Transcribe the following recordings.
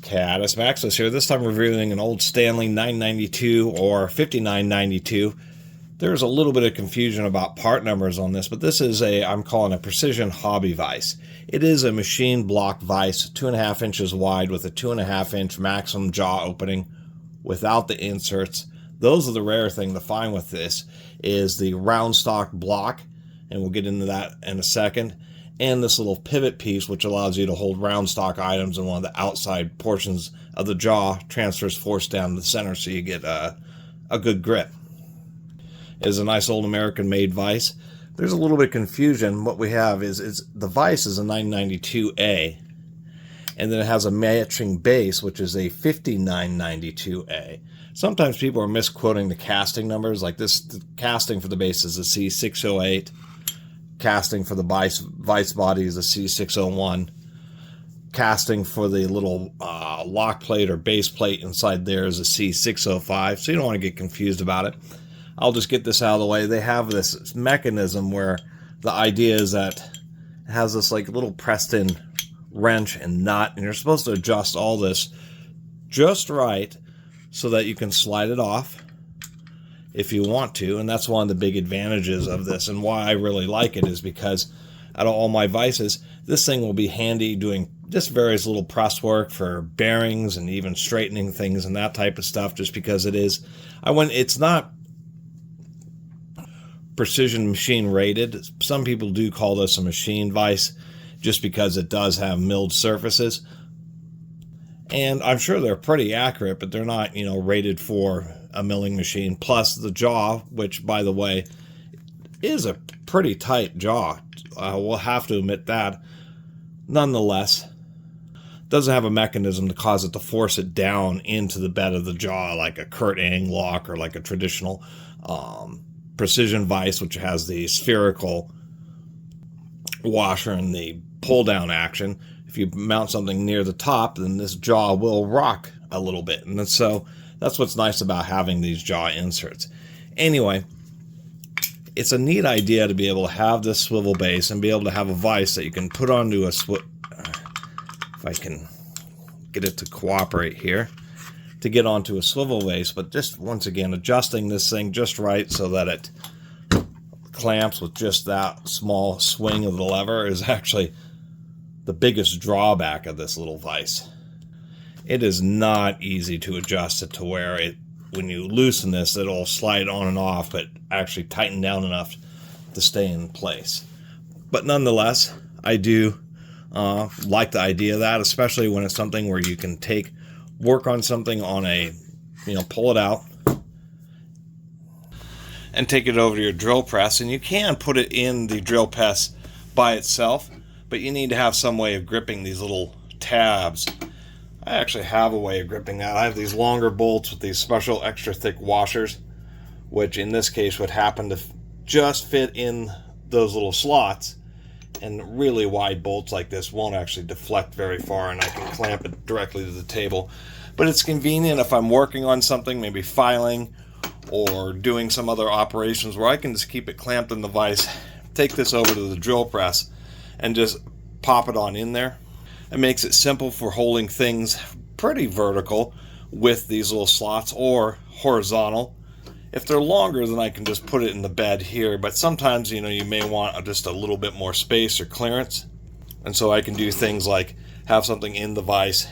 Catus, Maximus here. This time reviewing an old Stanley 992 or 5992. There's a little bit of confusion about part numbers on this, but this is I'm calling a precision hobby vise. It is a machine block vise, 2.5 inches wide with a 2.5 inch maximum jaw opening without the inserts. Those are the rare thing to find with this is the round stock block, and we'll get into that in a second. And this little pivot piece, which allows you to hold round stock items, and one of the outside portions of the jaw transfers force down the center so you get a good grip. It is a nice old American made vise. There's a little bit of confusion. What we have is the vise is a 992A, and then it has a matching base, which is a 5992A. Sometimes people are misquoting the casting numbers. Like this, the casting for the base is a C608. Casting for the vise body is a C601. Casting for the little lock plate or base plate inside there is a C605. So you don't want to get confused about it. I'll just get this out of the way. They have this mechanism where the idea is that it has this like little pressed in wrench and nut, and you're supposed to adjust all this just right so that you can slide it off if you want to. And that's one of the big advantages of this, and why I really like it is because out of all my vices, this thing will be handy doing just various little press work for bearings and even straightening things and that type of stuff, just because it's not precision machine rated. Some people do call this a machine vise just because it does have milled surfaces, and I'm sure they're pretty accurate, but they're not, rated for a milling machine. Plus the jaw, which by the way is a pretty tight jaw, we'll have to admit that. Nonetheless, doesn't have a mechanism to cause it to force it down into the bed of the jaw like a Kurt-Ang lock or like a traditional precision vise, which has the spherical washer and the pull down action. If you mount something near the top, then this jaw will rock a little bit, and so that's what's nice about having these jaw inserts. Anyway, it's a neat idea to be able to have this swivel base and be able to have a vise that you can put onto a if I can get it to cooperate here, to get onto a swivel base, but just once again adjusting this thing just right so that it clamps with just that small swing of the lever is actually the biggest drawback of this little vise. It is not easy to adjust it to where when you loosen this, it'll slide on and off, but actually tighten down enough to stay in place. But nonetheless, I do like the idea of that, especially when it's something where you can work on something on pull it out and take it over to your drill press, and you can put it in the drill press by itself, but you need to have some way of gripping these little tabs. I actually have a way of gripping that. I have these longer bolts with these special extra thick washers, which in this case would happen to just fit in those little slots, and really wide bolts like this won't actually deflect very far, and I can clamp it directly to the table. But it's convenient if I'm working on something, maybe filing or doing some other operations, where I can just keep it clamped in the vise, take this over to the drill press, and just pop it on in there. It makes it simple for holding things pretty vertical with these little slots, or horizontal. If they're longer, then I can just put it in the bed here, but sometimes you may want just a little bit more space or clearance, and so I can do things like have something in the vise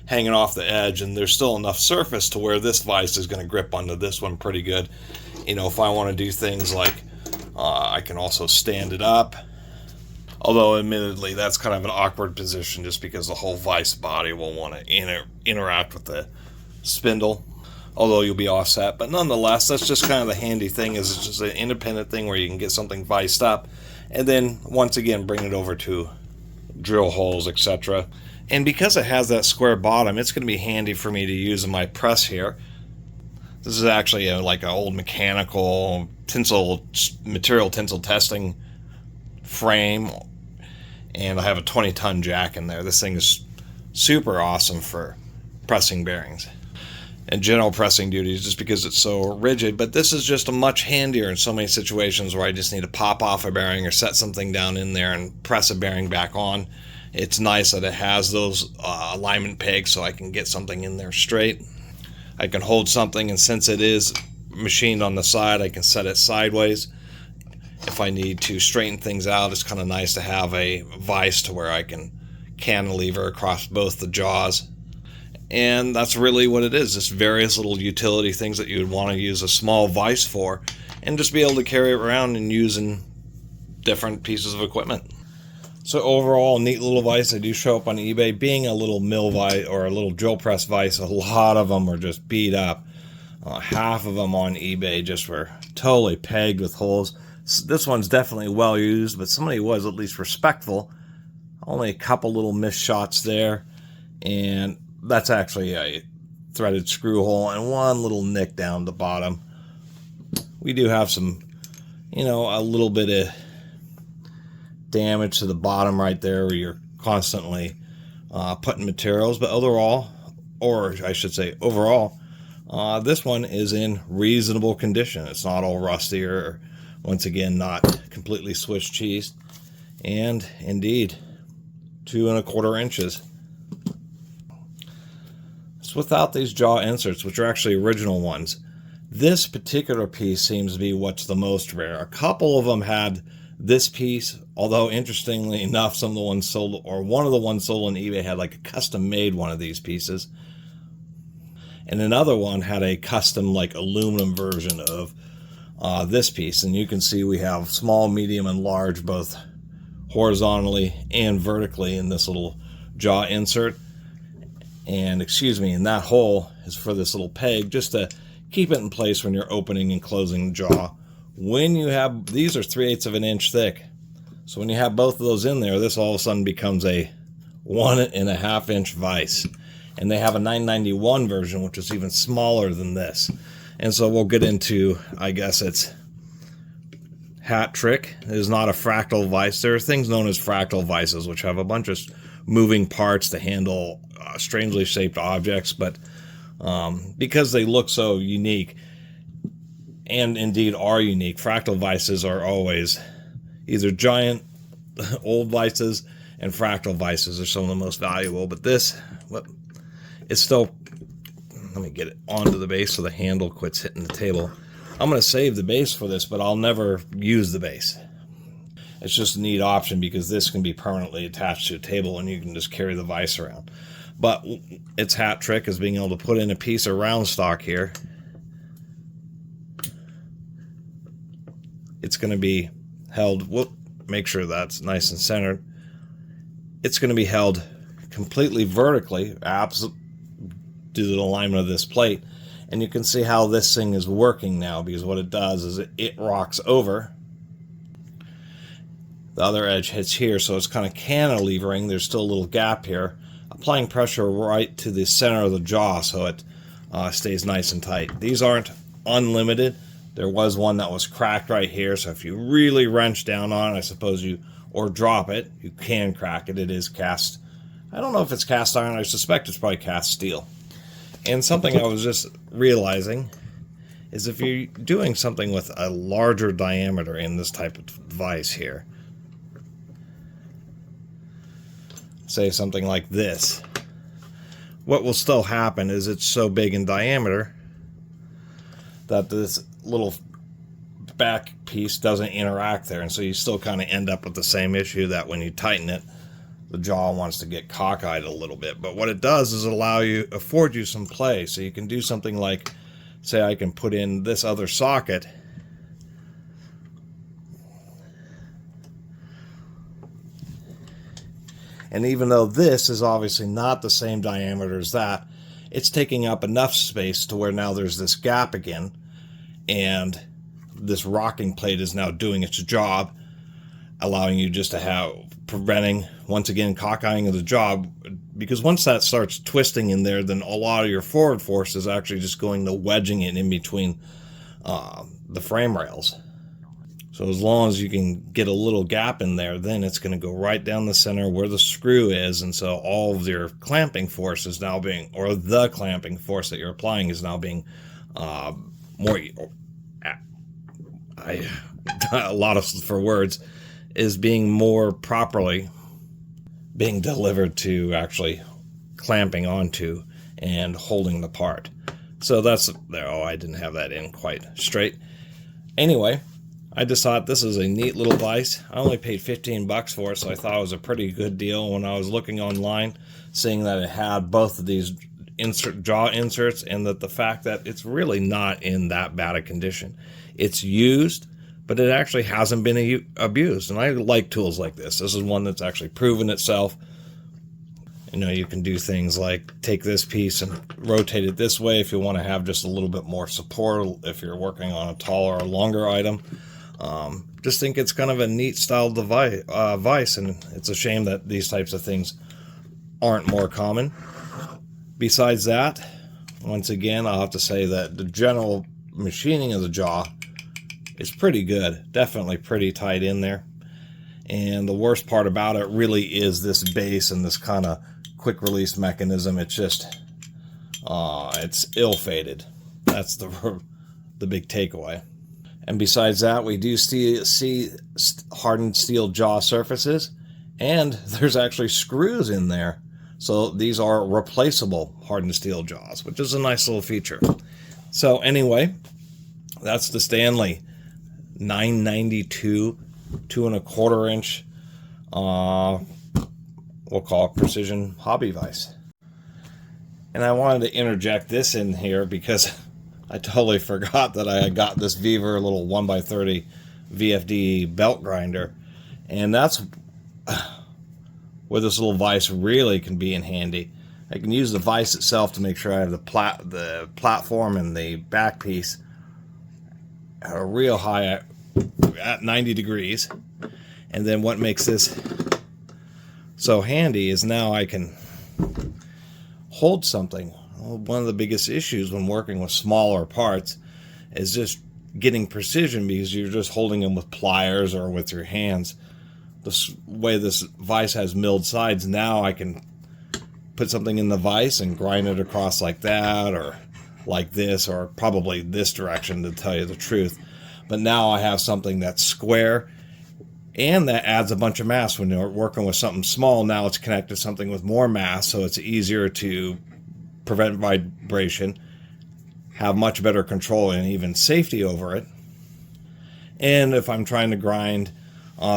hanging off the edge, and there's still enough surface to where this vise is going to grip onto this one pretty good. If I want to do things like I can also stand it up, although admittedly that's kind of an awkward position just because the whole vise body will want to interact with the spindle, although you'll be offset. But nonetheless, that's just kind of the handy thing, is it's just an independent thing where you can get something viced up and then once again bring it over to drill holes, etc. And because it has that square bottom, it's going to be handy for me to use in my press here. This is actually like an old mechanical material tensile testing frame, and I have a 20-ton jack in there. This thing is super awesome for pressing bearings and general pressing duties just because it's so rigid, but this is just much handier in so many situations where I just need to pop off a bearing or set something down in there and press a bearing back on, It's nice that it has those alignment pegs so I can get something in there straight. I can hold something, and since it is machined on the side, I can set it sideways. If I need to straighten things out, it's kind of nice to have a vise to where I can cantilever across both the jaws. And that's really what it is, just various little utility things that you would want to use a small vise for, and just be able to carry it around and use in different pieces of equipment. So overall, neat little vise. They do show up on eBay. Being a little mill vise or a little drill press vise, a lot of them are just beat up. Half of them on eBay just were totally pegged with holes. This one's definitely well used, but somebody was at least respectful. Only a couple little missed shots there, and that's actually a threaded screw hole and one little nick down the bottom. We do have some, a little bit of damage to the bottom right there where you're constantly putting materials, but overall, this one is in reasonable condition. It's not all rusty or, once again, not completely Swiss cheese. And indeed, 2 1/4 inches. So without these jaw inserts, which are actually original ones, this particular piece seems to be what's the most rare. A couple of them had this piece, although interestingly enough, some of the ones sold, or one of the ones sold on eBay had like a custom made one of these pieces. And another one had a custom like aluminum version of this piece. And you can see we have small, medium, and large, both horizontally and vertically in this little jaw insert. And and that hole is for this little peg just to keep it in place when you're opening and closing the jaw. When you have, these are 3/8 of an inch thick. So when you have both of those in there, this all of a sudden becomes a 1 1/2 inch vise. And they have a 991 version, which is even smaller than this. And so we'll get into, I guess it's hat trick. It is not a fractal vise. There are things known as fractal vices, which have a bunch of moving parts to handle strangely shaped objects, but because they look so unique, and indeed are unique, fractal vices are always either giant old vices, and fractal vices are some of the most valuable. But this, it's still, let me get it onto the base so the handle quits hitting the table. I'm going to save the base for this, but I'll never use the base. It's just a neat option because this can be permanently attached to a table and you can just carry the vise around. But its hat trick is being able to put in a piece of round stock here. It's going to be held, make sure that's nice and centered. It's going to be held completely vertically, due to the alignment of this plate. And you can see how this thing is working now, because what it does is it rocks over. The other edge hits here, so it's kind of cantilevering. There's still a little gap here, applying pressure right to the center of the jaw so it stays nice and tight. These aren't unlimited. There was one that was cracked right here, so if you really wrench down on it, I suppose or drop it, you can crack it. It is cast. I don't know if it's cast iron. I suspect it's probably cast steel. And something I was just realizing is if you're doing something with a larger diameter in this type of vise here, say something like this, what will still happen is it's so big in diameter that this little back piece doesn't interact there, and so you still kind of end up with the same issue that when you tighten it, the jaw wants to get cockeyed a little bit. But what it does is afford you some play, so you can do something like, say I can put in this other socket and even though this is obviously not the same diameter as that, it's taking up enough space to where now there's this gap again, and this rocking plate is now doing its job, allowing you just to preventing, once again, cockeying of the jaw, because once that starts twisting in there, then a lot of your forward force is actually just going to wedging it in between the frame rails. So as long as you can get a little gap in there, then it's going to go right down the center where the screw is, and so all of your clamping force is now being, or the clamping force that you're applying is now being more, a lot of for words, is being more properly being delivered to actually clamping onto and holding the part. So that's there. Oh, I didn't have that in quite straight. Anyway, I just thought this is a neat little vise. I only paid 15 bucks for it, so I thought it was a pretty good deal when I was looking online, seeing that it had both of these jaw inserts, and that the fact that it's really not in that bad a condition. It's used, but it actually hasn't been abused, and I like tools like this. This is one that's actually proven itself. You know, you can do things like take this piece and rotate it this way if you want to have just a little bit more support if you're working on a taller or longer item. Just think it's kind of a neat style device, vise, and it's a shame that these types of things aren't more common. Besides that, once again, I'll have to say that the general machining of the jaw is pretty good. Definitely pretty tight in there. And the worst part about it really is this base and this kind of quick release mechanism. It's just, it's ill-fated. That's the big takeaway. And besides that, we do see hardened steel jaw surfaces, and there's actually screws in there. So these are replaceable hardened steel jaws, which is a nice little feature. So anyway, that's the Stanley 992 2¼ inch, we'll call it precision hobby vise. And I wanted to interject this in here because I totally forgot that I had got this Vise little 1x30 VFD belt grinder, and that's where this little vise really can be in handy. I can use the vise itself to make sure I have the platform and the back piece are real high at 90 degrees. And then what makes this so handy is now I can hold something. One of the biggest issues when working with smaller parts is just getting precision, because you're just holding them with pliers or with your hands. The way this vise has milled sides, now I can put something in the vise and grind it across like that, or like this, or probably this direction, to tell you the truth. But now I have something that's square, and that adds a bunch of mass. When you're working with something small, now it's connected to something with more mass, so it's easier to prevent vibration, have much better control and even safety over it. And if I'm trying to grind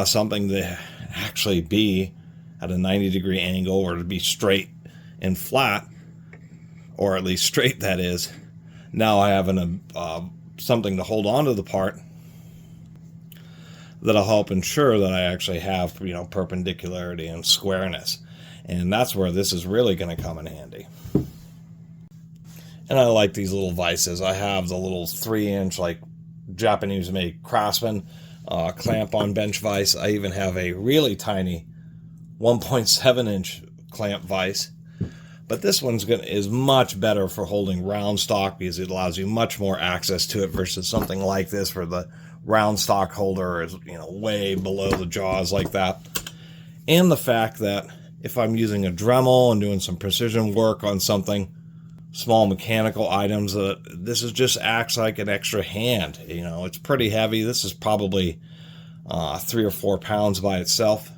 something to actually be at a 90-degree angle, or to be straight and flat, or at least straight, that is, now I have something to hold on to the part that'll help ensure that I actually have, perpendicularity and squareness. And that's where this is really going to come in handy. And I like these little vices. I have the little 3-inch, like Japanese-made Craftsman clamp-on bench vise. I even have a really tiny 1.7-inch clamp vise. But this one's is much better for holding round stock, because it allows you much more access to it versus something like this where the round stock holder is, way below the jaws like that. And the fact that if I'm using a Dremel and doing some precision work on something, small mechanical items, this is just acts like an extra hand. It's pretty heavy. This is probably 3 or 4 pounds by itself.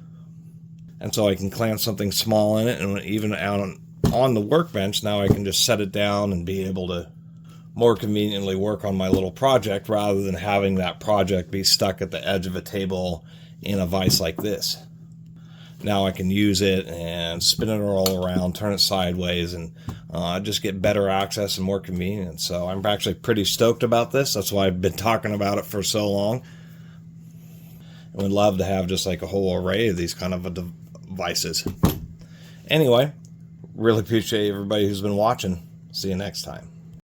And so I can clamp something small in it, and even out on the workbench, now I can just set it down and be able to more conveniently work on my little project, rather than having that project be stuck at the edge of a table in a vise like this. Now I can use it and spin it all around, turn it sideways, and just get better access and more convenience. So I'm actually pretty stoked about this. That's why I've been talking about it for so long. I would love to have just like a whole array of these kind of devices. Anyway, really appreciate everybody who's been watching. See you next time.